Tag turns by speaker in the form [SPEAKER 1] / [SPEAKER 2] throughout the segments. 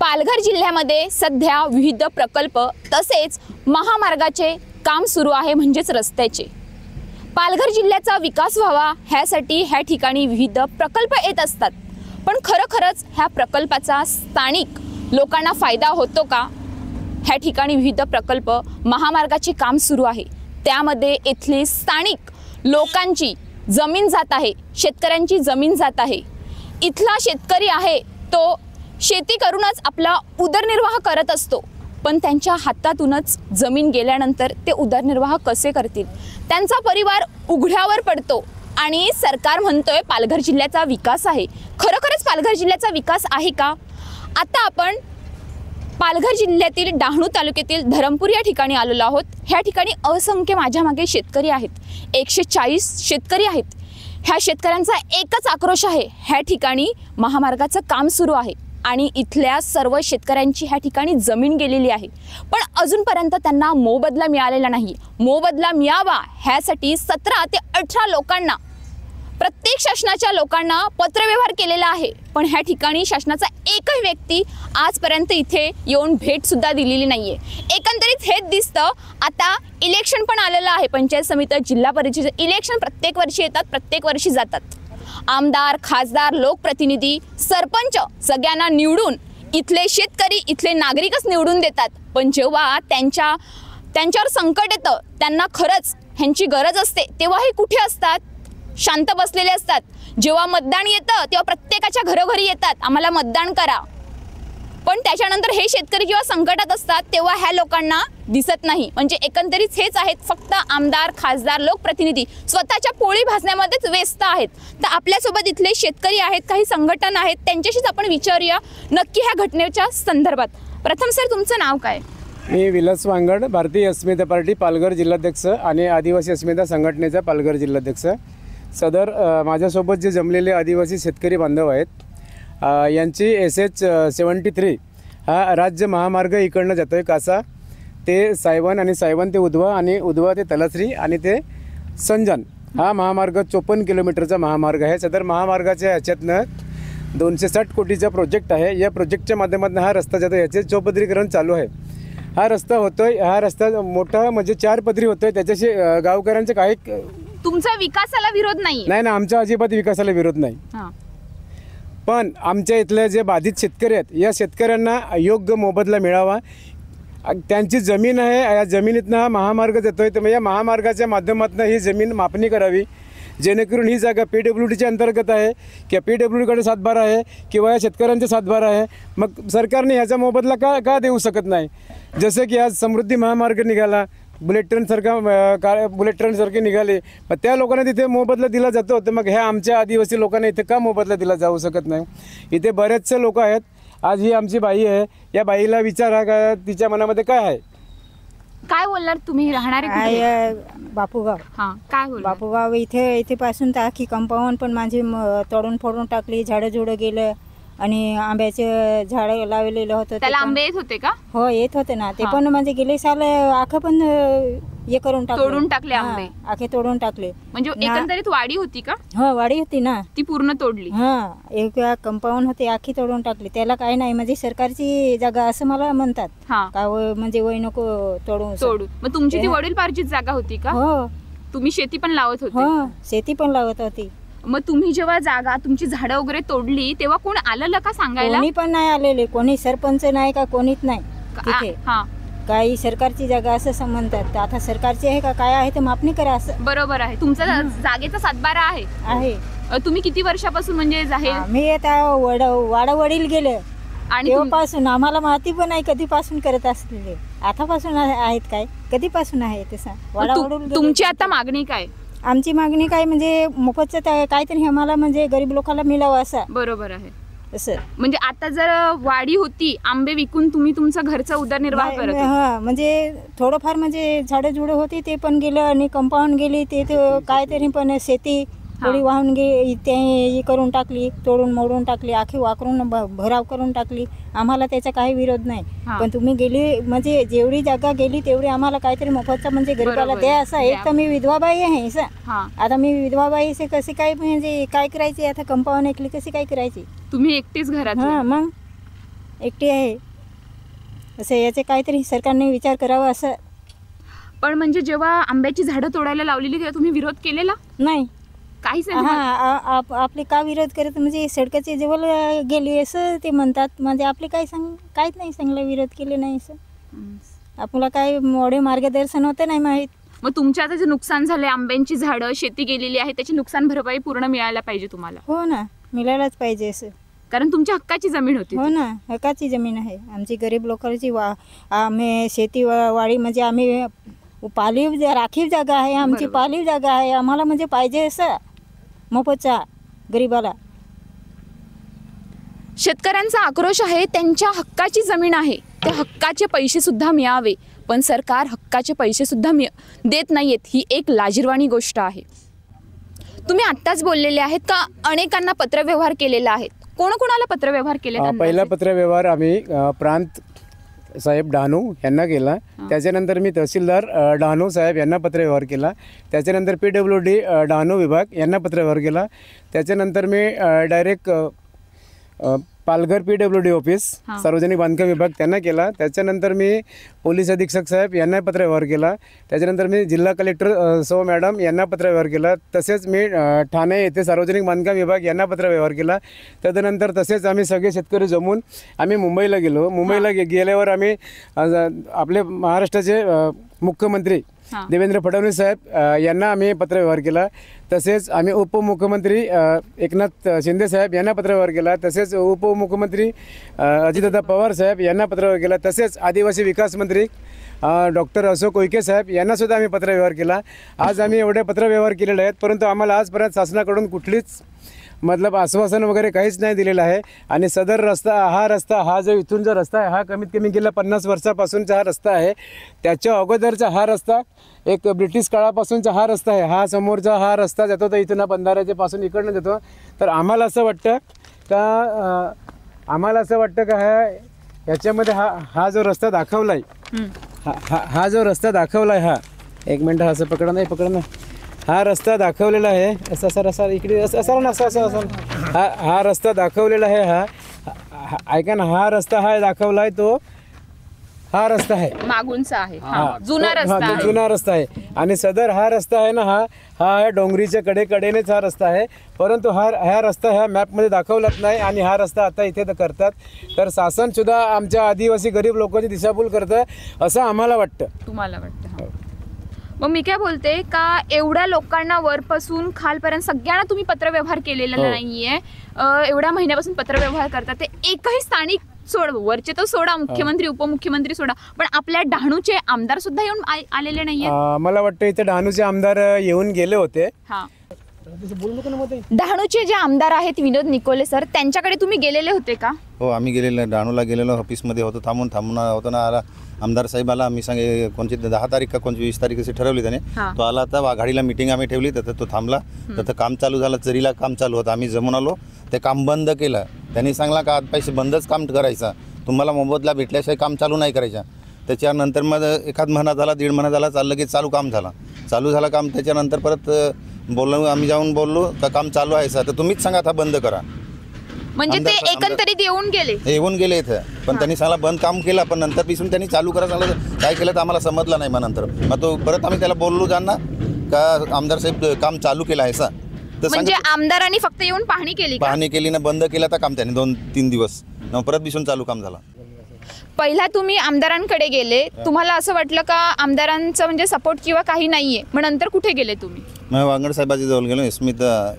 [SPEAKER 1] पालघर जिल्ह्यामध्ये सध्या विविध प्रकल्प तसेच महामार्गाचे काम सुरू आहे, म्हणजेच रस्त्याचे। पालघर जिल्ह्याचा विकास व्हावा ह्यासाठी ह्या ठिकाणी विविध प्रकल्प येत असतात, पण खरंच ह्या प्रकल्पाचा स्थानिक लोकांना फायदा होतो का? ह्या ठिकाणी विविध प्रकल्प महामार्गाचे काम सुरू आहे, त्यामध्ये इथली स्थानिक लोकांची जमीन जात आहे, शेतकऱ्यांची जमीन जात आहे। इथला शेतकरी आहे तो शेती करूनच आपला उदरनिर्वाह करत असतो, पण त्यांच्या हातातूनच जमीन गेल्यानंतर ते उदरनिर्वाह कसे करतील? त्यांचा परिवार उघड्यावर पडतो आणि सरकार म्हणतोय पालघर जिल्ह्याचा विकास आहे। खरोखरच पालघर जिल्ह्याचा विकास आहे का? आता आपण पालघर जिल्ह्यातील डहाणू तालुक्यातील धरमपूर या ठिकाणी आलेलो आहोत। ह्या ठिकाणी असंख्य माझ्या मागे शेतकरी आहेत, 140 शेतकरी आहेत। ह्या शेतकऱ्यांचा एकच आक्रोश आहे, ह्या ठिकाणी महामार्गाचं काम सुरू आहे आणि इथल्या सर्व शेतकऱ्यांची ह्या ठिकाणी जमीन गेलेली आहे, पण अजूनपर्यंत त्यांना मोबदला मिळालेला नाही। मोबदला मिळावा ह्यासाठी 17 ते 18 लोकांना, प्रत्येक शासनाच्या लोकांना पत्रव्यवहार केलेला आहे, पण ह्या ठिकाणी शासनाचा एकही व्यक्ती आजपर्यंत इथे येऊन भेट सुद्धा दिलेली नाहीये। एकंदरीत हेच दिसतं। आता इलेक्शन पण आलेलं आहे, पंचायत समिती, जिल्हा परिषद इलेक्शन प्रत्येक वर्षी येतात, प्रत्येक वर्षी जातात। आमदार, खासदार, लोकप्रतिनिधी, सरपंच सगळ्यांना निवडून इथले शेतकरी, इथले नागरिकच निवडून देतात, पण जेव्हा त्यांच्यावर संकट येतं, त्यांना खरंच ह्यांची गरज असते, तेव्हा हे कुठे असतात? शांत बसलेले असतात। जेव्हा मतदान येतं तेव्हा प्रत्येकाच्या घरोघरी येतात, आम्हाला मतदान करा, पण त्याच्यानंतर हे शेतकरी जेव्हा संकटात असतात तेव्हा ह्या लोकांना दिसत नाही। म्हणजे एकंदरीत हेच आहेत, फक्त आमदार, खासदार, लोकप्रतिनिधी स्वतःच्या पोळी भाजण्यामध्येच व्यस्त आहेत। तर आपल्यासोबत इथले शेतकरी आहेत, काही संघटना आहेत, त्यांच्याशीच आपण विचारूया नक्की ह्या घटनेच्या संदर्भात। प्रथम सर, तुमचं नाव काय?
[SPEAKER 2] मी विलास वांगड, भारतीय अस्मिता पार्टी पालघर जिल्हाध्यक्ष आणि आदिवासी अस्मिता संघटनेचा पालघर जिल्हाध्यक्ष। सदर माझ्यासोबत जे जमलेले आदिवासी शेतकरी बांधव आहेत, यांची SH 73 हा राज्य महामार्ग इकडनं जातो आहे, कासा ते सायवन आणि सायवन ते उधवा आणि उधवा ते तलासरी आणि ते संजन, हा महामार्ग 54 किलोमीटरचा महामार्ग आहे। सदर महामार्गाच्या ह्याच्यातनं 260 कोटीचा प्रोजेक्ट आहे। या प्रोजेक्टच्या माध्यमातून हा रस्ता जातो, याचे चौपदरीकरण चालू आहे। हा रस्ता होतोय, हा रस्ता मोठा म्हणजे 4 पदरी होतोय, त्याच्याशी गावकऱ्यांचे काही
[SPEAKER 1] तुमचा विकासाला विरोध नाही
[SPEAKER 2] ना, आमच्या अजिबात विकासाला विरोध नाही, पण आमच्या इथले जे बाधित शेतकरी आहेत, या शेतकऱ्यांना योग्य मोबदला मिळावा। त्यांची जमीन आहे, या जमिनीतनं हा महामार्ग जातोय, तर या महामार्गाच्या माध्यमातून ही जमीन मापणी करावी, जेणेकरून ही जागा PWDच्या अंतर्गत आहे किंवा PWDकडे सातबारा आहे किंवा या शेतकऱ्यांचा सातबारा आहे। मग सरकारने ह्याचा मोबदला का देऊ शकत नाही? जसं की आज समृद्धी महामार्ग निघाला, बुलेट ट्रेन सारखे निघाले, मग त्या लोकांना तिथे मोबदला दिला जातो, तर मग ह्या आमच्या आदिवासी लोकांना इथे का मोबदला दिला जाऊ शकत नाही? इथे बरेचसे लोक आहेत। आज ही आमची बाई आहे, या बाईला विचारा का तिच्या मनामध्ये काय आहे।
[SPEAKER 1] काय बोलणार तुम्ही? राहणारे
[SPEAKER 3] बापूगाव।
[SPEAKER 1] काय बोलणार?
[SPEAKER 3] बापूगाव इथे पासून तर आखी कंपाऊंड पण माझी तोडून फोडून टाकली, झाडं जुडं गेलं आणि आंब्याचे झाडं लावलेलं होतं,
[SPEAKER 1] त्याला आंबे येत होते का?
[SPEAKER 3] हो, येत होते ना, ते पण म्हणजे गेले साल आखं पण हे करून
[SPEAKER 1] तोडून टाकले आंबे,
[SPEAKER 3] आखे तोडून टाकले।
[SPEAKER 1] म्हणजे एकंदरीत वाडी होती का?
[SPEAKER 3] हो, वाडी होती ना,
[SPEAKER 1] ती पूर्ण तोडली।
[SPEAKER 3] एक कंपाऊंड होते, आखी तोडून टाकली, त्याला काही नाही, म्हणजे सरकारची जागा असं मला म्हणतात का, म्हणजे वय नको तोडू।
[SPEAKER 1] मग तुमची ती वडीलपार्जित जागा होती का?
[SPEAKER 3] हो,
[SPEAKER 1] तुम्ही शेती पण लावत होते?
[SPEAKER 3] हो, शेती पण लावत होती।
[SPEAKER 1] मग तुम्ही जेव्हा जागा तुमची झाडं वगैरे तोडली तेव्हा कोण आलं का सांगायला?
[SPEAKER 3] कोणी पण नाही आलेले, कोणी सरपंच नाही का, कोणीच नाही तिथे। काही सरकारची जागा असं म्हणतात, आता सरकारची आहे का काय आहे तर मापणी करा असं।
[SPEAKER 1] बरोबर आहे, तुमचा जागेचा सातबारा आहे। तुम्ही किती वर्षापासून म्हणजे
[SPEAKER 3] मी आता वाडा वडील गेले आणि तेव्हापासून आम्हाला माहिती पण नाही कधीपासून करत असलेले, आतापासून आहेत काय, कधीपासून आहे तसं।
[SPEAKER 1] तुमची आता मागणी काय?
[SPEAKER 3] आमची मागणी काय म्हणजे मोफतचं काहीतरी आम्हाला म्हणजे गरीब लोकांना मिळावं असं।
[SPEAKER 1] बरोबर आहे, असं म्हणजे आता जर वाडी होती, आंबे विकून तुम्ही तुमचा घरचा उदरनिर्वाह करत होते?
[SPEAKER 3] म्हणजे थोडंफार म्हणजे झाडं जुडं होती ते पण गेलं आणि कंपाऊंड गेली, ते काहीतरी पण शेती थोडी वाहून ते करून टाकली, तोडून मोडून टाकली, आखी वाकरून भराव करून टाकली। आम्हाला त्याचा काही विरोध नाही, पण तुम्ही गेली म्हणजे जेवढी जागा गेली तेवढी आम्हाला काहीतरी मोफतचा म्हणजे गरीबाला द्या असं। एक तर मी विधवाबाई आहे असं, आता मी विधवाबाई कशी काय म्हणजे काय करायची, आता कंपाऊंड ऐकली कशी काय करायची?
[SPEAKER 1] तुम्ही एकटीच घरात?
[SPEAKER 3] मग एकटी आहे. असं याचे काहीतरी सरकारने विचार करावा असं.
[SPEAKER 1] पण म्हणजे जेव्हा आंब्याची झाडं तोडायला लावलेली तेव्हा तुम्ही विरोध केलेला?
[SPEAKER 3] नाही.
[SPEAKER 1] काहीच नाही तुम्हाला?
[SPEAKER 3] आपले का विरोध करत म्हणजे सडकाची जवळ गेली असं ते म्हणतात. म्हणजे आपले काहीच नाही सांगलं, विरोध केले नाही असं. आपल्याला काय मोठे मार्गदर्शन होतं नाही माहीत.
[SPEAKER 1] मग तुमच्या आता जे नुकसान झाले, आंब्यांची झाडं, शेती गेलेली आहे, त्याची नुकसान भरपाई पूर्ण मिळायला पाहिजे तुम्हाला.
[SPEAKER 3] हो ना, मिळायलाच पाहिजे असं.
[SPEAKER 1] कारण तुमच्या हक्काची जमीन होती.
[SPEAKER 3] हो ना, हक्काची जमीन आहे आमची. गरीब लोकांची आम्ही शेती वाडी म्हणजे आम्ही पालीव राखीव जागा आहे आमची. पालीव जागा आहे, आम्हाला म्हणजे पाहिजे असं मोफतचा गरिबाला.
[SPEAKER 1] शेतकऱ्यांचा आक्रोश आहे, त्यांच्या हक्काची जमीन आहे, त्या हक्काचे पैसे सुद्धा मिळावे, पण सरकार हक्काचे पैसे सुद्धा देत नाहीयेत. ही एक लाजिरवाणी गोष्ट आहे. तुम्ही आत्ताच बोललेले आहेत का अनेकांना पत्रव्यवहार केलेला आहे? कोणाकोणाला पत्रव्यवहार केले?
[SPEAKER 2] पहिला पत्रव्यवहार आम्ही प्रांत साहेब डहाणू यांना केला. त्याच्यानंतर मी तहसीलदार डहाणू साहेब यांना पत्रव्यवहार केला. त्याच्यानंतर PWD डहाणू विभाग यांना पत्रव्यवहार केला. त्याच्यानंतर मी डायरेक्ट पालघर PWD ऑफिस सार्वजनिक बांधकाम विभाग त्यांना केला. त्याच्यानंतर मी पोलीस अधीक्षक साहेब यांना पत्रव्यवहार केला. त्याच्यानंतर मी जिल्हा कलेक्टर सौ मॅडम यांना पत्रव्यवहार केला. तसेच मी ठाणे येथे सार्वजनिक बांधकाम विभाग यांना पत्रव्यवहार केला. तदनंतर तसेच आम्ही सगळे शेतकरी जमून आम्ही मुंबईला गेलो. मुंबईला गेल्यावर आम्ही आपले महाराष्ट्राचे मुख्यमंत्री देवेंद्र फडणवीस साहेब यांना आम्ही पत्रव्यवहार केला. तसेच आम्ही उपमुख्यमंत्री एकनाथ शिंदे साहेब यांना पत्रव्यवहार केला. तसेच उपमुख्यमंत्री अजितदादा पवार साहेब यांना पत्रव्यवहार केला. तसेच आदिवासी विकास मंत्री डॉक्टर अशोक उईके साहेब यांनासुद्धा आम्ही पत्रव्यवहार केला. आज आम्ही एवढे पत्रव्यवहार केलेले आहेत, परंतु आम्हाला आजपर्यंत शासनाकडून कुठलीच मतलब आश्वासन वगैरे काहीच नाही दिलेलं आहे. आणि सदर रस्ता हा जो इथून जो रस्ता आहे हा कमीत कमी गेल्या 50 वर्षापासूनचा हा रस्ता आहे. त्याच्या अगोदरचा हा रस्ता एक ब्रिटिश काळापासूनचा हा रस्ता आहे. हा समोरचा हा रस्ता जातो तर इथून बंधाऱ्याच्या पासून इकडनं जातो. तर आम्हाला असं वाटतं का ह्याच्यामध्ये हा जो रस्ता दाखवला आहे हा जो रस्ता दाखवला आहे हा एक मिनटं असं पकडणं हा रस्ता दाखवलेला आहे. असा इकडे असा ना असा हा रस्ता दाखवलेला आहे. हा ऐका ना, हा रस्ता हा दाखवला आहे तो हा रस्ता आहे
[SPEAKER 1] मागूनचा आहे. जुना
[SPEAKER 2] रस्ता आहे. आणि सदर हा रस्ता आहे ना हा डोंगरीच्या कडेनेच हा रस्ता आहे. परंतु हा रस्ता ह्या मॅपमध्ये दाखवलाच नाही आणि हा रस्ता आता इथे करतात. तर शासन सुद्धा आमच्या आदिवासी गरीब लोकांची दिशाभूल करतं असं आम्हाला वाटतं.
[SPEAKER 1] तुम्हाला वाटतं? मग मी काय बोलते का एवढ्या लोकांना वरपासून खालपर्यंत सगळ्यांना तुम्ही पत्रव्यवहार केलेला नाहीये. एवढ्या महिन्यापासून पत्रव्यवहार करतात, ते एकही स्थानिक वरचे तर सोडा, मुख्यमंत्री उपमुख्यमंत्री सोडा, पण आपल्या डहाणूचे आमदार सुद्धा येऊन आलेले नाहीये.
[SPEAKER 2] मला वाटतं इथे डहाणूचे आमदार येऊन गेले होते.
[SPEAKER 1] डहाणूचे जे आमदार आहेत विनोद निकोले सर, त्यांच्याकडे तुम्ही गेलेले होते का?
[SPEAKER 4] हो, आम्ही गेलेलो डहाणूला गेलेलो, ऑफिसमध्ये होतो, थांबून होतो ना. आला आमदार साहेब आला. आम्ही सांगे कोणची 10 तारीख का कोणची 20 तारीख अशी ठरवली त्याने. तो आला आता वाघाडीला मीटिंग आम्ही ठेवली, तर तो थांबला. तर काम चालू झालं, चरीला काम चालू होतं. आम्ही जमून आलो, ते काम बंद केलं. त्यांनी सांगला का आज पैसे बंदच काम करायचं, तुम्हाला मोबदला भेटल्याशिवाय काम चालू नाही करायचं. त्याच्यानंतर मग एखाद महिना झाला, 1.5 महिना झाला, चाललं की चालू झालं काम. त्याच्यानंतर परत बोललो, आम्ही जाऊन बोललो का काम चालू आहे सर, तर तुम्हीच सांगा आता बंद करा.
[SPEAKER 1] म्हणजे ते एकंदरीत येऊन गेले
[SPEAKER 4] इथं. पण त्यांनी सांगला बंद काम केलं, पण नंतर पिसून त्यांनी चालू करा सांगलं. काय केलं तर आम्हाला समजलं नाही. मग तो परत आम्ही त्याला बोललो जाणं का आमदार साहेब काम चालू केलं आहे सर. तर
[SPEAKER 1] म्हणजे आमदारांनी फक्त येऊन पाहणी केली
[SPEAKER 4] ना, बंद केलं तर काम त्याने 2-3 दिवस, परत पिसून चालू काम झालं.
[SPEAKER 1] पहिला तुम्ही आमदारांकडे गेले, तुम्हाला असं वाटलं का आमदारांचं म्हणजे सपोर्ट किंवा काही नाहीये, मग नंतर कुठे गेले तुम्ही?
[SPEAKER 4] मग वांगड साहेबाच्या जवळ गेलो, स्मिता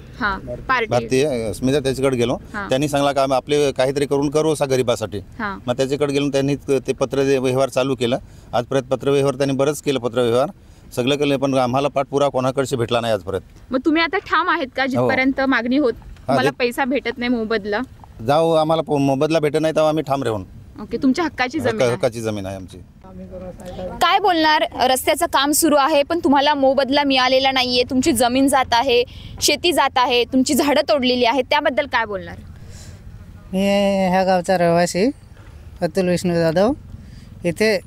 [SPEAKER 4] भारतीय स्मिता त्याच्याकडे गेलो. त्यांनी सांगला का आपले काहीतरी करू असा गरिबासाठी. मग त्याच्याकडे गेलो, त्यांनी ते पत्र व्यवहार चालू केलं. आजपर्यंत पत्रव्यवहार त्यांनी बरंच केलं, पत्रव्यवहार सगळं केलं, पण आम्हाला पाठपुरा कोणाकडे भेटला नाही आजपर्यंत.
[SPEAKER 1] मग तुम्ही आता ठाम आहेत का जिथपर्यंत मागणी होत मला पैसा भेटत नाही मोबदला?
[SPEAKER 4] जाऊ आम्हाला मोबदला भेटत नाही तेव्हा आम्ही ठाम राहून.
[SPEAKER 1] ओके, तुमच्या हक्काची
[SPEAKER 4] जमीन आहे आमची.
[SPEAKER 1] काय बोलणार? रस्त्याचं काम सुरू आहे पण तुम्हाला मोबदला मिळालेला नाहीये, तुमची जमीन जात आहे, शेती जात आहे, तुमची झाडं तोडलेली आहेत, त्याबद्दल काय बोलणार?
[SPEAKER 5] मी ह्या गावचा रहिवासी अतुल विष्णू जाधव. इथे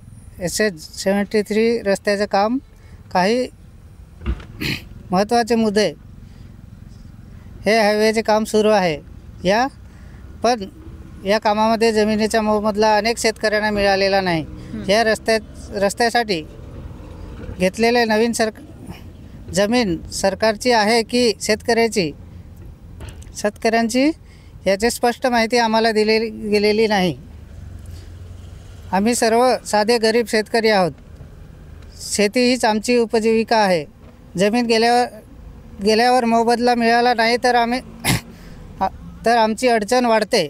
[SPEAKER 5] SS-73 रस्त्याचं काम, काही महत्त्वाचे मुद्दे, हे हायवेचे काम सुरू आहे. पण या कामामध्ये जमिनीचा मोबदला अनेक शेतकऱ्यांना मिळालेला नाही. या रस्त्यासाठी घेतलेले नवीन जमीन सरकारची आहे की शेतकऱ्यांची याची स्पष्ट माहिती आम्हाला दिलेली गेलेली नाही. आम्ही सर्व साधे गरीब शेतकरी आहोत. शेती हीच आमची उपजीविका आहे. जमीन गेल्यावर मोबदला मिळाला नाही तर आमची अडचण वाढते.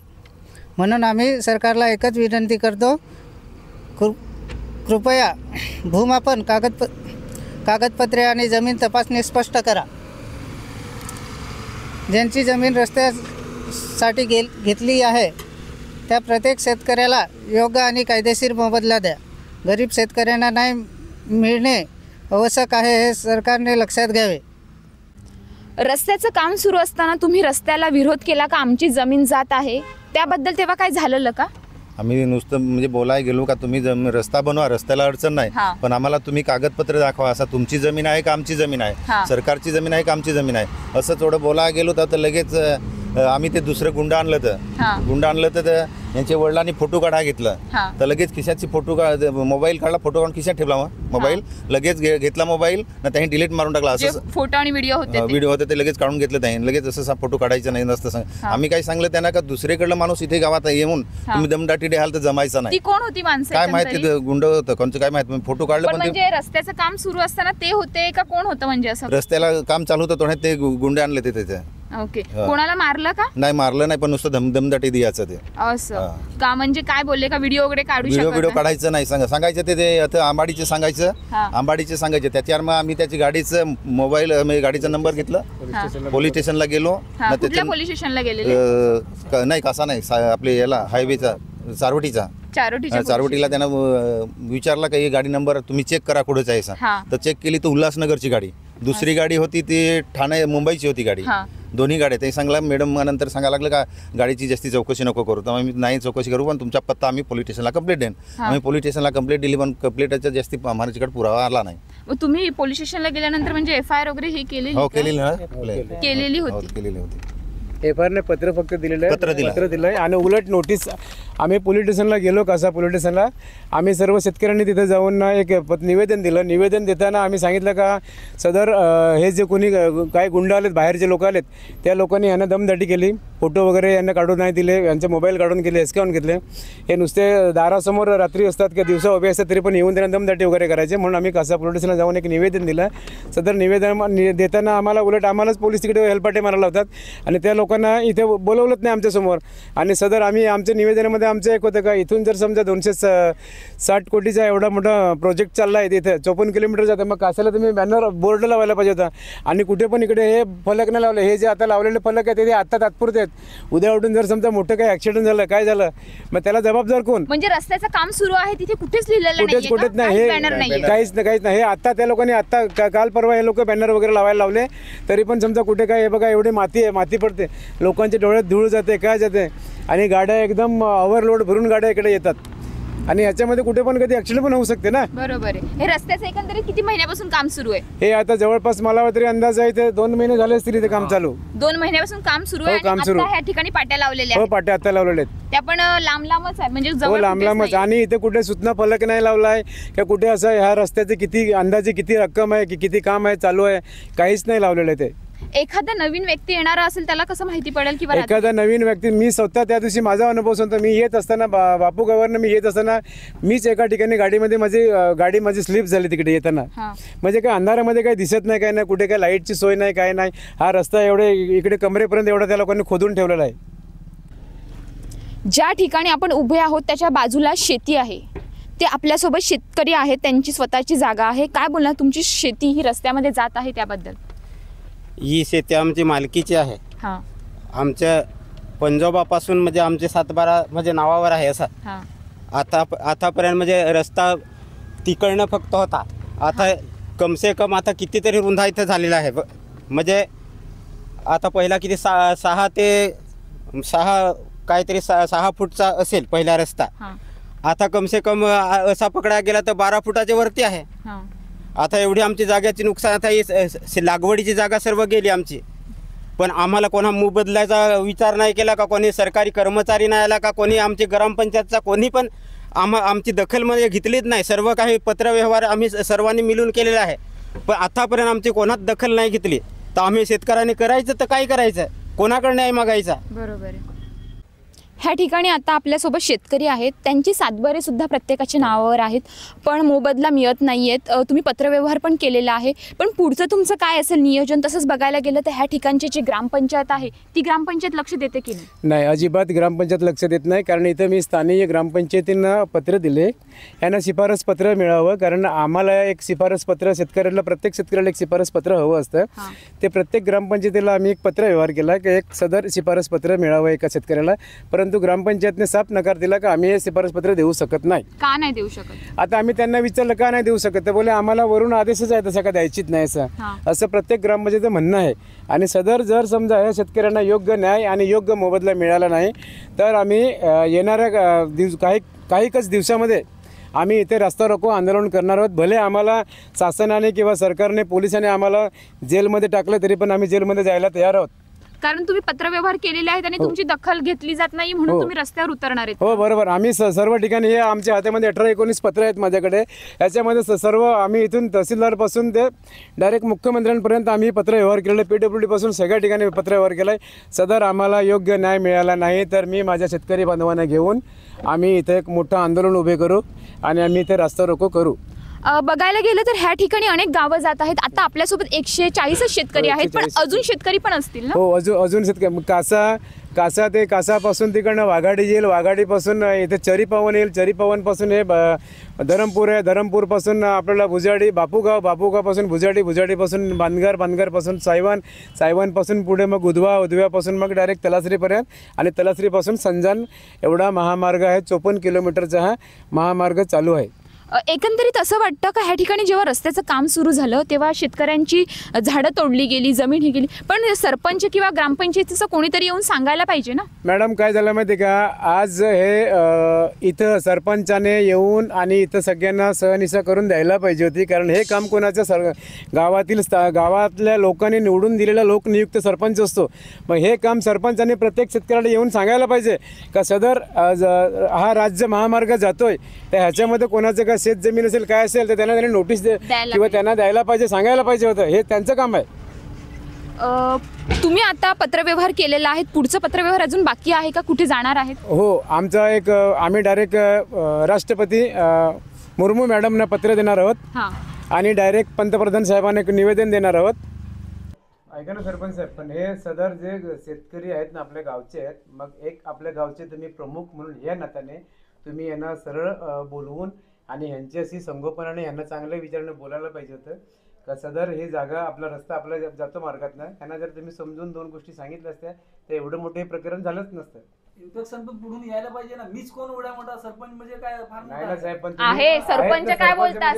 [SPEAKER 5] म्हणून आम्ही सरकारला एकच विनंती करतो, कृपया भूमापन कागदपत्रे आणि जमीन तपासणी स्पष्ट करा. ज्यांची जमीन रस्त्यासाठी घेतली आहे त्या प्रत्येक शेतकऱ्याला योग्य आणि कायदेशीर मोबदला द्या. गरीब शेतकऱ्यांना नाही मिळणे आवश्यक आहे हे सरकारने लक्षात घ्यावे.
[SPEAKER 1] रस्त्याचं काम सुरू असताना तुम्ही रस्त्याला विरोध केला का? आमची जमीन जात आहे त्याबद्दल तेव्हा काय झालेलं का?
[SPEAKER 4] आम्ही नुसतं म्हणजे बोलायला गेलो का तुम्ही रस्ता बनवा, रस्त्याला अडचण नाही, पण आम्हाला तुम्ही कागदपत्र दाखवा. असं तुमची जमीन आहे का आमची जमीन आहे, सरकारची जमीन आहे का आमची जमीन आहे, असं थोडं बोलायला गेलो तर लगेच आम्ही ते दुसरं गुंड आणलं तर यांच्या वडिलांनी फोटो काढा घेतला तर लगेच खिशाची मोबाईल काढला, फोटो काढून खिशात ठेवला. मग मोबाईल लगेच घेतला मोबाईल ना त्यांनी डिलीट मारून टाकला. असं
[SPEAKER 1] फोटो आणि व्हिडिओ
[SPEAKER 4] होते ते लगेच काढून घेतलं त्यांनी. लगेच असं फोटो काढायचा नाही नसतं. आम्ही काय सांगलं त्यांना का दुसरीकडलं माणूस इथे गावात येऊन तुम्ही दमदाटी द्याल तर जमायचं नाही.
[SPEAKER 1] कोण होती माणसं
[SPEAKER 4] काय माहिती, गुंड होतं कोणचं काय माहिती. फोटो काढलं पण
[SPEAKER 1] म्हणजे रस्त्याचं काम सुरू असताना ते होते का कोण होतं? म्हणजे असं
[SPEAKER 4] रस्त्याला काम चालू होतं थोड्यात ते गुंडे आणले ते त्याचे.
[SPEAKER 1] ओके. कोणाला मारलं का?
[SPEAKER 4] नाही मारलं नाही, पण नुसतं दमदाटी द्यायचं ते.
[SPEAKER 1] असं का? म्हणजे काय बोलले का? व्हिडिओ वगैरे काढू शकत?
[SPEAKER 4] व्हिडिओ काढायचं नाही, सांगायचं ते आता आंबाडीचे सांगायचे. त्याच्यावर मग आम्ही त्याची गाडीचं मोबाईल गाडीचा नंबर घेतला, पोलीस स्टेशनला गेलो.
[SPEAKER 1] पोलीस स्टेशनला गेलेले
[SPEAKER 4] नाही कसा नाही, आपले याला हायवेचा चारोटीला त्यानं विचारला का ही गाडी नंबर तुम्ही चेक करा कुठेच आहे. तर चेक केली तर उल्हासनगरची गाडी, दुसरी गाडी होती ती ठाणे मुंबईची होती गाडी. दोन्ही गाड्या. ते सांगला मॅडम नंतर सांगायला लागलं का गाडीची जास्ती चौकशी नको करू. तर आम्ही नाही चौकशी करू, पण तुमचा पत्ता आम्ही पोलीस स्टेशनला कंप्लेंट देईन. आम्ही पोलीस स्टेशनला कंप्लेंट दिली, पण कंप्लेंटचा जास्ती आम्हाला पुरावा आला नाही.
[SPEAKER 1] तुम्ही पोलीस स्टेशनला गेल्यानंतर म्हणजे FIR वगैरे हे केलेली
[SPEAKER 2] होती. FIR ने पत्र फक्त दिलेलं आहे, पत्र दिलंय. आणि उलट नोटीस आम्ही पोलीस स्टेशनला गेलो. कसा पोलीस स्टेशनला आम्ही सर्व शेतकऱ्यांनी तिथे जाऊन एक निवेदन दिलं. निवेदन देताना आम्ही सांगितलं का सदर हे जे कोणी काय गुंड आलेत, बाहेरचे लोक आलेत, त्या लोकांनी यांना दमदाटी केली. फोटो वगैरे यांना काढून नाही दिले, यांचे मोबाईल काढून केले, हिसकावून घेतले. हे नुसते दारासमोर रात्री असतात किंवा दिवसा उभे असतात तरी पण येऊन त्यांना दमदाटी वगैरे करायचे. म्हणून आम्ही कसा पोलीस स्टेशनला जाऊन एक निवेदन दिलं. सदर निवेदन देताना आम्हालाच पोलीस तिकडे हेलपाटे मारायला लावतात आणि त्या लोकांना इथे बोलवलंच नाही आमच्यासमोर. आणि सदर आम्ही आमच्या निवेदनामध्ये आमचं एक होतं का इथून जर समजा 260 कोटीचा एवढा मोठा प्रोजेक्ट चालला आहे तिथे 54 किलोमीटर जातं, मग कशाला तुम्ही बॅनर बोर्ड लावायला पाहिजे होता. आणि कुठे पण इकडे हे फलक नाही लावले. हे जे आता लावलेले फलक आहेत ते आता तात्पुरते आहेत. उद्या उठून जर समजा मोठं काही ऍक्सिडेंट झालं, काय झालं, मग त्याला जबाबदार कोण?
[SPEAKER 1] म्हणजे रस्त्याचं काम सुरू आहे तिथे कुठेच लिहिलेलं
[SPEAKER 2] कुठेच नाही, हे काहीच नाही. हे आता त्या लोकांनी आता काल परवा हे लोक बॅनर वगैरे लावायला लावले, तरी पण समजा कुठे काय, हे बघा एवढी माती पडते, लोकांच्या डोळ्यात धूळ जाते, काय जाते. आणि गाड्या एकदम ओव्हरलोड भरून गाड्या इकडे येतात आणि याच्यामध्ये कुठे पण कधी ऍक्सिडेंट पण होऊ शकते ना.
[SPEAKER 1] बरोबर आहे. हे रस्त्याचं एकंदरीत किती महिन्यापासून काम सुरू आहे?
[SPEAKER 2] हे आता जवळपास मला तरी अंदाज आहे ते 2 महिने झाले असतील ते काम चालू.
[SPEAKER 1] 2 महिन्यापासून काम सुरू आहे.
[SPEAKER 2] काम सुरू.
[SPEAKER 1] ह्या ठिकाणी पाट्या लावलेल्या
[SPEAKER 2] आहेत. पाट्या आता लावलेल्या आहेत.
[SPEAKER 1] त्या पण लांबच आहे, म्हणजे
[SPEAKER 2] जवळ लांबच. आणि इथे कुठे सूचना फलक नाही लावलाय का कुठे असं ह्या रस्त्याचे किती अंदाजे किती रक्कम आहे की किती काम आहे चालू आहे, काहीच नाही लावलेलं आहे. ते
[SPEAKER 1] एखादा नवीन व्यक्ती येणारा असेल त्याला कसं माहिती पडेल की
[SPEAKER 2] एखादा नवीन व्यक्ती? मी स्वतः त्या दिवशी माझा अनुभव सांगतो. मी येत असताना बापू गावावरनं मी येत असताना मीच एका ठिकाणी गाडीमध्ये गाडी माझी स्लिप झाली तिकडे येताना. म्हणजे काय अंधारामध्ये काही दिसत नाही, काय नाही, कुठे काय लाईटची सोय नाही, काय नाही. हा रस्ता एवढे इकडे कमरेपर्यंत एवढा त्या लोकांनी खोदून ठेवलेला आहे.
[SPEAKER 1] ज्या ठिकाणी आपण उभे आहोत त्याच्या बाजूला शेती आहे. ते आपल्यासोबत शेतकरी आहेत, त्यांची स्वतःची जागा आहे. काय बोलणार, तुमची शेती ही रस्त्यामध्ये जात आहे त्याबद्दल?
[SPEAKER 6] ही शेती आमची मालकीची आहे. आमच्या पंजोबापासून म्हणजे आमचे 7-12 म्हणजे नावावर आहे असं. आतापर्यंत म्हणजे रस्ता तिकडनं फक्त होता. आता कमसे कम आता कितीतरी रुंदा इथं झालेला आहे. म्हणजे आता पहिला किती 6 फूटचा असेल पहिला रस्ता. आता कमसे कम असा पकडा गेला तर 12 फुटाच्या वरती आहे. आता एवढी आमची जाग्याची नुकसान, आता ही लागवडीची जागा सर्व गेली आमची. पण आम्हाला कोणा मोबदल्याचा विचार नाही केला का, कोणी सरकारी कर्मचारी नाही आला का, कोणी आमची ग्रामपंचायतचा कोणी पण आमची दखलमध्ये घेतलीच नाही. सर्व काही पत्रव्यवहार आम्ही सर्वांनी मिळून केलेला आहे, पण आतापर्यंत आमची कोणाच दखल नाही घेतली. तर आम्ही शेतकऱ्यांनी करायचं तर काय करायचं, कोणाकडे न्याय मागायचा.
[SPEAKER 1] बरोबर आहे. ह्या ठिकाणी आता आपल्यासोबत शेतकरी आहेत, त्यांची सातबारे सुद्धा प्रत्येकाच्या नावावर आहेत, पण मोबदला मिळत नाही आहेत. तुम्ही पत्रव्यवहार पण केलेला आहे, पण पुढचं तुमचं काय असेल नियोजन? तसंच बघायला गेलं तर ह्या ठिकाणची जी ग्रामपंचायत आहे ती ग्रामपंचायत लक्ष देते की नाही?
[SPEAKER 2] नाही, अजिबात ग्रामपंचायत लक्ष देत नाही. कारण इथं मी स्थानिक ग्रामपंचायतींना पत्र दिले, यांना शिफारस पत्र मिळावं. कारण आम्हाला एक शिफारस पत्र, शेतकऱ्याला प्रत्येक शेतकऱ्याला एक शिफारस पत्र हवं असतं. ते प्रत्येक ग्रामपंचायतीला आम्ही एक पत्र व्यवहार केला की एक सदर शिफारस पत्र मिळावं एका शेतकऱ्याला. परंतु ग्रामपंचायतने साफ नकार दिला की आम्ही हे शिफारस पत्र देऊ शकत नाही.
[SPEAKER 1] का नाही देऊ शकत?
[SPEAKER 2] आता आम्ही त्यांना विचारलं का नाही देऊ शकत, तर बोले आम्हाला वरून आदेशच आहे तसं का द्यायचीच नाही असं प्रत्येक ग्रामपंचायतीचं म्हणणं आहे. आणि सदर जर समजा या शेतकऱ्यांना योग्य न्याय आणि योग्य मोबदला मिळाला नाही तर आम्ही येणाऱ्या काहीच दिवसामध्ये आम्ही इथे रस्ता रोको आंदोलन करणार आहोत. भले आम्हाला शासनाने किंवा सरकारने पोलिसांनी आम्हाला जेलमध्ये टाकलं तरी पण आम्ही जेलमध्ये जायला तयार आहोत.
[SPEAKER 1] कारण तुम्ही पत्रव्यवहार केलेले आहेत आणि तुमची दखल घेतली जात नाही म्हणून तुम्ही रस्त्यावर उतरणार आहेत.
[SPEAKER 2] हो बरोबर. आम्ही सर्व ठिकाणी हे आमच्या हातामध्ये 18-19 पत्र आहेत माझ्याकडे. याच्यामध्ये सर्व आम्ही इथून तहसीलदारपासून ते डायरेक्ट मुख्यमंत्र्यांपर्यंत आम्ही पत्र व्यवहार केलेला, PWD पासून सगळ्या ठिकाणी पत्र व्यवहार केला आहे. सदर आम्हाला योग्य न्याय मिळाला नाही तर मी माझ्या शेतकरी बांधवांना घेऊन आम्ही इथे एक मोठं आंदोलन उभे करू आणि आम्ही इथे रस्ता रोको करू.
[SPEAKER 1] बघायला गेलं तर ह्या ठिकाणी अनेक गावं जात आहेत. आता आपल्यासोबत 140 शेतकरी आहेत, पण अजून शेतकरी पण असतील ना?
[SPEAKER 2] हो, अजून शेतकरी कासा ते कासापासून तिकडनं वाघाडी येईल, वाघाडीपासून इथे चरीपवन येईल, चरीपवनपासून हे धरमपूर आहे, धरमपूरपासून आपल्याला भुजाडी, बापूगावपासून भुजाडी, भुजाडीपासून बांधगारपासून सायवनपासून पुढे मग उधव्यापासून मग डायरेक्ट तलासरीपर्यंत आणि तलासरीपासून संजान एवढा महामार्ग आहे. 54 किलोमीटरचा हा महामार्ग चालू आहे.
[SPEAKER 1] एकंदरीत असं वाटतं का ह्या ठिकाणी जेव्हा रस्त्याचं काम सुरू झालं तेव्हा शेतकऱ्यांची झाडं तोडली गेली, जमीन ही गेली, पण सरपंच किंवा ग्रामपंचायतीचं कोणीतरी येऊन सांगायला पाहिजे ना?
[SPEAKER 2] मॅडम काय झालं माहिती आहे का, आज हे इथं सरपंचाने येऊन आणि इथं सगळ्यांना सहनिशा करून द्यायला पाहिजे होती. कारण हे काम कोणाचं गावातल्या लोकांनी निवडून दिलेला लोकनियुक्त सरपंच असतो. मग हे काम सरपंचाने प्रत्येक शेतकऱ्याला येऊन सांगायला पाहिजे का सदर हा राज्य महामार्ग जातोय तर ह्याच्यामध्ये कोणाचं काय शेत जमीन असेल काय असेल तर त्यांना नोटीस किंवा त्यांना द्यायला पाहिजे, सांगायला पाहिजे होतं. हे त्यांचं काम आहे.
[SPEAKER 1] तुम्ही आता पत्रव्यवहार केलेला आहे, पुढचं पत्रव्यवहार अजून बाकी आहे का? कुठे जाणार आहेत?
[SPEAKER 2] हो, आमचा आम्ही डायरेक्ट राष्ट्रपती मुर्मू मॅडमना पत्र देणार आहोत आणि डायरेक्ट पंतप्रधान साहेबांना एक निवेदन देणार आहोत. ऐका ना सरपंच साहेब, पण हे सदर जे शेतकरी आहेत ना आपल्या गावचे आहेत, मग एक आपल्या गावचे तुम्ही प्रमुख म्हणून या नात्याने तुम्ही यांना सरळ बोलवून आणि ह्यांच्याशी संगोपनाने यांना चांगल्या विचाराने बोलायला पाहिजे होतं का सदर ही जागा आपला रस्ता आपला जातो मार्गातनं. त्यांना जर तुम्ही समजून 2 गोष्टी सांगितल्या असत्या तर एवढं मोठं हे प्रकरण झालंच नसतं.
[SPEAKER 7] इन्फेक्शन पण पुढून यायला पाहिजे ना. मीच कोण एवढा मोठा सरपंच म्हणजे काय फार
[SPEAKER 2] नाही ना साहेब, पण
[SPEAKER 1] आहे सरपंच काय बोलता,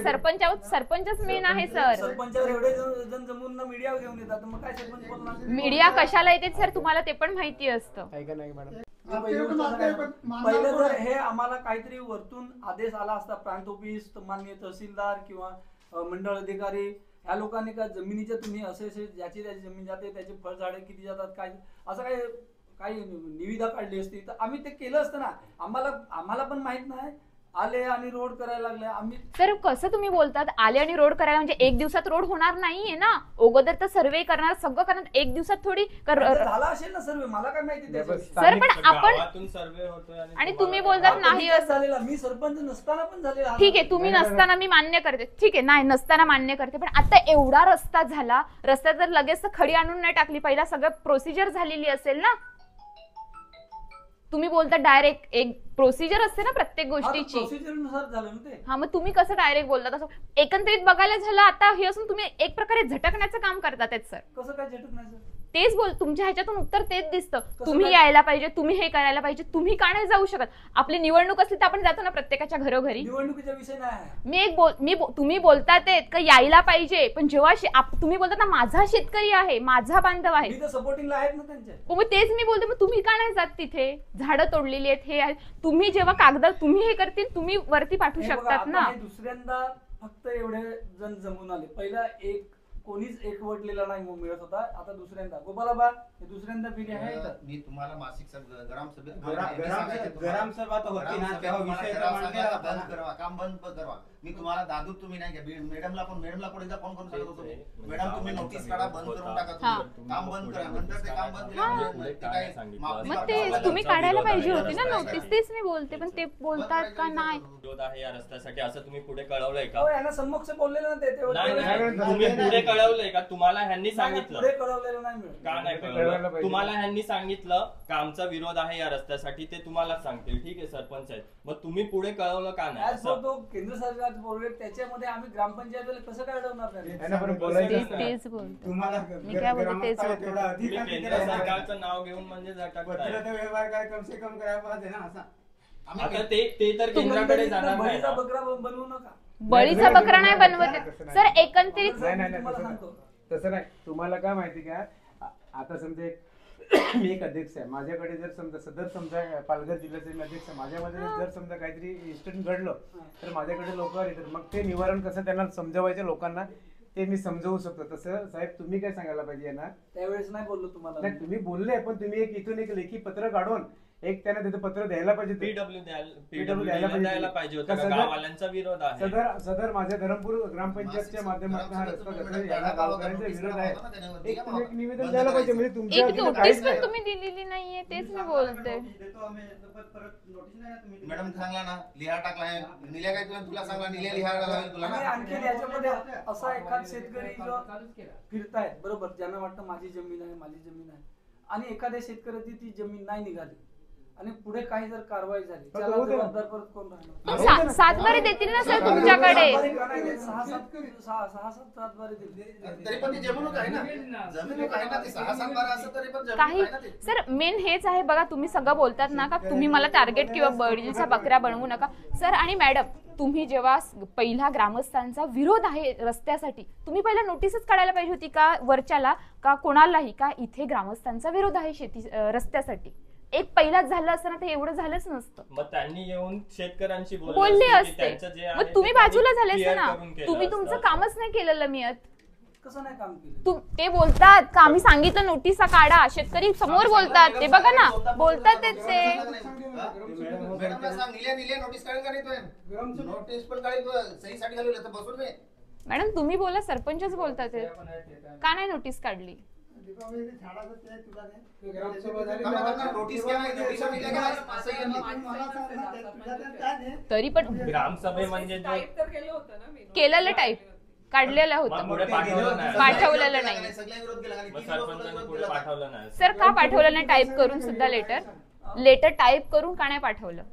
[SPEAKER 1] सरपंचच मेन आहे सर.
[SPEAKER 7] सरपंचावर एवढे जण जमून ना मीडिया घेऊन येतात, मग काय सरपंच बोलणार?
[SPEAKER 1] मीडिया कशाला येते सर, तुम्हाला ते पण माहिती असतं.
[SPEAKER 2] ऐका नाही मॅडम,
[SPEAKER 7] पहिलं जर हे आम्हाला काहीतरी वरतून आदेश आला असता, प्रांत ऑफिस, माननीय तहसीलदार किंवा मंडळ अधिकारी, ह्या लोकांनी काय जमिनीच्या तुम्ही असे ज्याची त्याची जमीन जाते त्याचे फळझाडे किती जातात काय असं काही निविदा काढली असती तर आम्ही ते केलं असतं ना. आम्हाला पण माहित नाही, आले आणि रोड करायला लागले. आम्ही
[SPEAKER 1] सर कसं तुम्ही बोलतात आले आणि रोड करायला, म्हणजे 1 दिवसात रोड होणार नाहीये ना. अगोदर तर सर्वे करणार, सगळं करणार, 1 दिवसात थोडी
[SPEAKER 7] झाला असेल ना सर्वे, मला काय माहिती
[SPEAKER 1] सर. पण आपण सर्वे होतोय आणि तुम्ही बोलतात नाही
[SPEAKER 7] झालेला, मी सरपंच नसताना पण झालेला.
[SPEAKER 1] ठीक आहे, तुम्ही नसताना मी मान्य करते, ठीक आहे, नाही नसताना मान्य करते, पण आता एवढा रस्ता झाला, रस्त्यात जर लगेच खडी आणून नाही टाकली, पहिला सगळं प्रोसिजर झालेली असेल ना. तुम्ही बोलता डायरेक्ट एक प्रोसिजर असते ना प्रत्येक गोष्टीची.
[SPEAKER 7] प्रोसिजरनुसार झालं ना ते.
[SPEAKER 1] हा, मग तुम्ही कसं डायरेक्ट बोलता? तसं एकंदरीत बघायला झालं आता हे असून तुम्ही एक प्रकारे झटकण्याचं काम करतात सर.
[SPEAKER 7] कसं काय झटकण्याचं?
[SPEAKER 1] तेच बोल, तुमच्या ह्याच्यातून उत्तर तेच दिसतं. तुम्ही यायला पाहिजे, तुम्ही हे करायला पाहिजे, तुम्ही का नाही जाऊ शकत? आपली निवडणूक असली तर आपण जातो ना प्रत्येकाच्या घरोघरी.
[SPEAKER 7] निवडणुकीचा विषय नाही.
[SPEAKER 1] तुम्ही बोलतात का यायला पाहिजे, पण जेव्हा तुम्ही बोलतात ना माझा शेतकरी आहे, माझा बांधव आहे,
[SPEAKER 7] सपोर्टिंगला आहेत ना त्यांचे,
[SPEAKER 1] मग तेच मी बोलते. मग तुम्ही का नाही जात तिथे? झाडं तोडलेली आहेत, हे आहे. तुम्ही जेव्हा कागदात तुम्ही हे करतील, तुम्ही वरती पाठवू शकतात ना.
[SPEAKER 7] दुसऱ्यांदा फक्त एवढे जण जमून आले. पहिला एक कोणीच एकवटलेला नाही मिळत होता. आता दुसऱ्यांदा गोपालाबा हे दुसऱ्यांदा पिढी आहे इथं.
[SPEAKER 4] मी तुम्हाला मासिक ग्रामसभेत
[SPEAKER 6] ग्रामसभा तर होती ना, तेव्हा विषय
[SPEAKER 4] बंद करा, काम बंद करा. मी तुम्हाला दादू तुम्ही नाही घ्या, मॅडमला पण एकदा फोन करून सांगत होतो, मॅडम तुम्ही नोटीस काढा, बंद करून टाका, काम बंद करा. नंतर ते काम बंद
[SPEAKER 1] मग ते तुम्ही काढायला पाहिजे होती ना नोटीस. तेच मी बोलते, पण ते बोलतात का नाही
[SPEAKER 8] विरोध आहे या रस्त्यासाठी असं तुम्ही पुढे कळवलंय का?
[SPEAKER 7] यांना समक्ष बोललेलं ना ते
[SPEAKER 8] तुम्ही पुढे कळवलंय का? तुम्हाला ह्यांनी सांगितलं
[SPEAKER 7] पुढे कळवलेलं नाही मिळत.
[SPEAKER 8] का नाही कळवलं? तुम्हाला ह्यांनी सांगितलं का आमचा विरोध आहे या रस्त्यासाठी, ते तुम्हालाच सांगतील. ठीक आहे, सरपंच आहेत, मग तुम्ही पुढे कळवलं का नाही?
[SPEAKER 7] तो केंद्र सरकारचा प्रोजेक्ट, त्याच्यामध्ये आम्ही ग्रामपंचायतीला कसं काय अडवणार नाही?
[SPEAKER 1] तेच बोलतो मी, काय बोलते तेच बोलतो.
[SPEAKER 8] केंद्र सरकारचं नाव घेऊन म्हणजे
[SPEAKER 2] व्यवहार काय कम से कम करायला पाहिजे ना असा.
[SPEAKER 8] आता ते तर केंद्राकडे जाणार नाही
[SPEAKER 7] बळीचा
[SPEAKER 8] ना.
[SPEAKER 7] बकरा बनवू नका.
[SPEAKER 1] बळीचा बकरा नाही बनवत सर. एकंदरीत
[SPEAKER 2] तसं नाही. तुम्हाला काय माहिती का, आता समजा मी एक अध्यक्ष आहे, माझ्याकडे जर समजा पालघर जिल्ह्याचे मी अध्यक्ष, माझ्यामध्ये जर समजा काहीतरी इन्सिडेंट घडलं तर माझ्याकडे लोक येतात. मग ते निवारण कसं त्यांना समजवायचं लोकांना, ते मी समजवू शकतो. तसं साहेब तुम्ही काय सांगायला पाहिजे ना,
[SPEAKER 7] त्यावेळेस नाही बोललो तुम्हाला.
[SPEAKER 2] नाही तुम्ही बोलले, पण तुम्ही इथून एक लेखी पत्र काढून एक त्यांना त्याचं पत्र द्यायला पाहिजे.
[SPEAKER 8] पीडब्ल्यू द्यायला पाहिजे होतं का? गाववाल्यांचा विरोध आहे.
[SPEAKER 2] सदर माझ्या धरमपूर ग्रामपंचायतच्या माध्यमातून हा रस्ता गावकऱ्यांचा विरोध आहे, एक निवेदन द्यायला पाहिजे. म्हणजे तुमच्या
[SPEAKER 1] एक नोटीस पण तुम्ही दिलेली नाहीये, तेच मी बोलते.
[SPEAKER 4] मॅडम सांगला ना, लिहा टाकलाय, निल्या काय तुला सांगला, निल्या लिहायला लागेल तुला.
[SPEAKER 7] आणखी याच्यामध्ये असा एखाद शेतकरी फिरतायत बरोबर, ज्यांना वाटतं माझी जमीन आहे, आणि एखाद्या शेतकऱ्याची ती जमीन नाही निघाली आणि पुढे काही जर कारवाई झाली, त्याला जबाबदार परत कोण राहणार?
[SPEAKER 1] सातबारे देतील ना सर तुमच्याकडे.
[SPEAKER 7] 6-7 सातबारे देतील.
[SPEAKER 4] तरी पण ती जमीन आहे ना, जमीन आहे ना, ती 6-7 बारा असं तरी पण
[SPEAKER 1] काही सर मेन हेच आहे बघा. तुम्ही सगळं बोलतात ना का तुम्ही मला टार्गेट किंवा बळीचा बकरा बनवू नका सर. आणि मॅडम तुम्ही जेव्हा पहिला ग्रामस्थांचा विरोध आहे रस्त्यासाठी, तुम्ही पहिला नोटीसच काढायला पाहिजे होती का वरच्याला का कोणालाही का इथे ग्रामस्थांचा विरोध आहे शेती रस्त्यासाठी. एक पहिलाच झालं असतं ना ते एवढं झालंच नसतं.
[SPEAKER 8] मग त्यांनी येऊन शेतकऱ्यांशी
[SPEAKER 1] बोलले असते, मग तुम्ही बाजूला झाले असते ना. तुम्ही तुमचं कामच नाही केलेलं मिळत.
[SPEAKER 7] कसं नाही काम केलं?
[SPEAKER 1] ते बोलतात का आम्ही सांगितलं नोटीसा काढा, शेतकरी समोर बोलतात, ते बघा ना बोलतात ते. मॅडम तुम्ही बोला, सरपंचच बोलतात का नाही नोटीस काढली? तरी पण
[SPEAKER 8] ग्रामसभे म्हणजे
[SPEAKER 1] केलेलं टाईप काढलेलं होतं, पाठवलेलं नाही. सर का पाठवलं नाही टाईप करून सुद्धा? लेटर टाईप करून का नाही पाठवलं?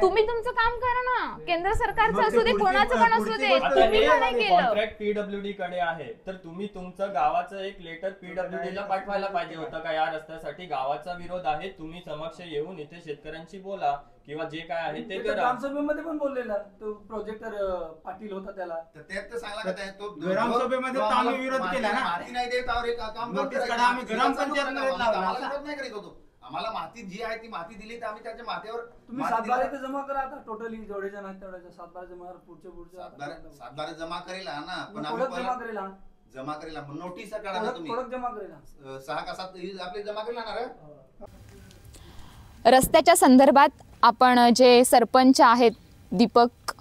[SPEAKER 1] तुम्ही तुमचं काम करा ना. केंद्र सरकारचं असू दे, कोणाचं पण असू दे, तुम्ही का नाही केलं?
[SPEAKER 8] कॉन्ट्रॅक्ट पीडब्ल्यूडी कडे आहे, तर तुम्ही तुमचं गावाचं एक लेटर पीडब्ल्यूडी ला पाठवायला पाहिजे होतं का या रस्त्यासाठी गावाचा विरोध आहे, तुम्ही समक्ष येऊन इथे शेतकऱ्यांशी बोला किंवा जे काय आहे ते करा.
[SPEAKER 7] ग्रामसभेमध्ये पण बोललेला तो प्रोजेक्टर पाटील होता, त्याला
[SPEAKER 4] त्यात तर सांगला का तो
[SPEAKER 2] ग्रामसभेमध्ये आम्ही विरोध केला ना,
[SPEAKER 4] माती नाही देत और एक काम
[SPEAKER 2] आम्ही ग्रामपंचायत
[SPEAKER 4] नाही करीत होतो. आम्हाला माती जी आहे ती माती दिली तर आम्ही त्याच्या मातीवर
[SPEAKER 7] तुम्ही 7 बारे तर जमा करा. आता टोटली जेवढे जण आहेत तेवढ्या 7 बारे जमा करा. पुढचे
[SPEAKER 4] 7 बारे जमा करेल ना, पण
[SPEAKER 7] आम्ही
[SPEAKER 4] जमा करेल नोटीस काढा ना तुम्ही.
[SPEAKER 7] जमा करेल
[SPEAKER 4] 6 का 7 आपले जमा करेल ना.
[SPEAKER 1] रस्त्याच्या संदर्भात आपण जे सरपंच आहेत दीपक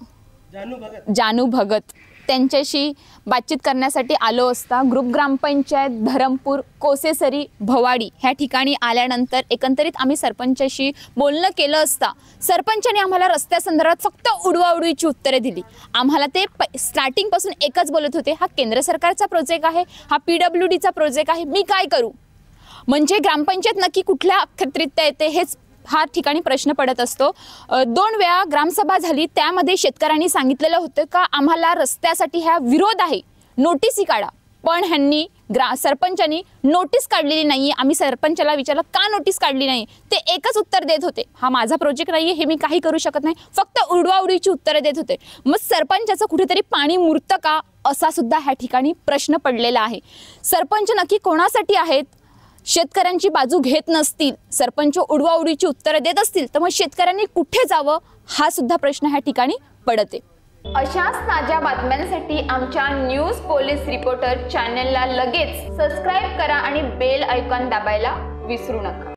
[SPEAKER 1] जानू भगत त्यांच्याशी बातचीत करण्यासाठी आलो असता ग्रुप ग्रामपंचायत धरमपूर कोसेसरी भवाडी ह्या ठिकाणी आल्यानंतर एकंदरीत आम्ही सरपंचाशी बोलणं केलं असता सरपंचाने आम्हाला रस्त्यासंदर्भात फक्त उडवाउडवीची उत्तरे दिली. आम्हाला ते स्टार्टिंगपासून एकच बोलत होते, हा केंद्र सरकारचा प्रोजेक्ट आहे, हा PWDचा प्रोजेक्ट आहे, मी काय करू. म्हणजे ग्रामपंचायत नक्की कुठल्या अखत्रित्या येते हेच हा ठिकाणी प्रश्न पडत असतो. 2 वेळा ग्रामसभा झाली, त्यामध्ये शेतकऱ्यांनी सांगितलेलं होतं का आम्हाला रस्त्यासाठी हा विरोध आहे, नोटीसी काढा. पण ह्यांनी सरपंचांनी नोटीस काढलेली नाही. आम्ही सरपंचाला विचारलं का नोटीस काढली नाही, ते एकच उत्तर देत होते, हा माझा प्रोजेक्ट नाही आहे, हे मी काही करू शकत नाही, फक्त उडवाउडवीची उत्तरं देत होते. मग सरपंचाचं कुठेतरी पाणी मुरतं का असा सुद्धा ह्या ठिकाणी प्रश्न पडलेला आहे. सरपंच नक्की कोणासाठी आहेत? शेतकऱ्यांची बाजू घेत नसतील, सरपंच उडवाउडवीची उत्तरं देत असतील तर मग शेतकऱ्यांनी कुठे जावं हा सुद्धा प्रश्न ह्या ठिकाणी पडते. अशाच ताज्या बातम्यांसाठी आमच्या न्यूज पोलीस रिपोर्टर चॅनलला लगेच सबस्क्राईब करा आणि बेल आयकॉन दाबायला विसरू नका.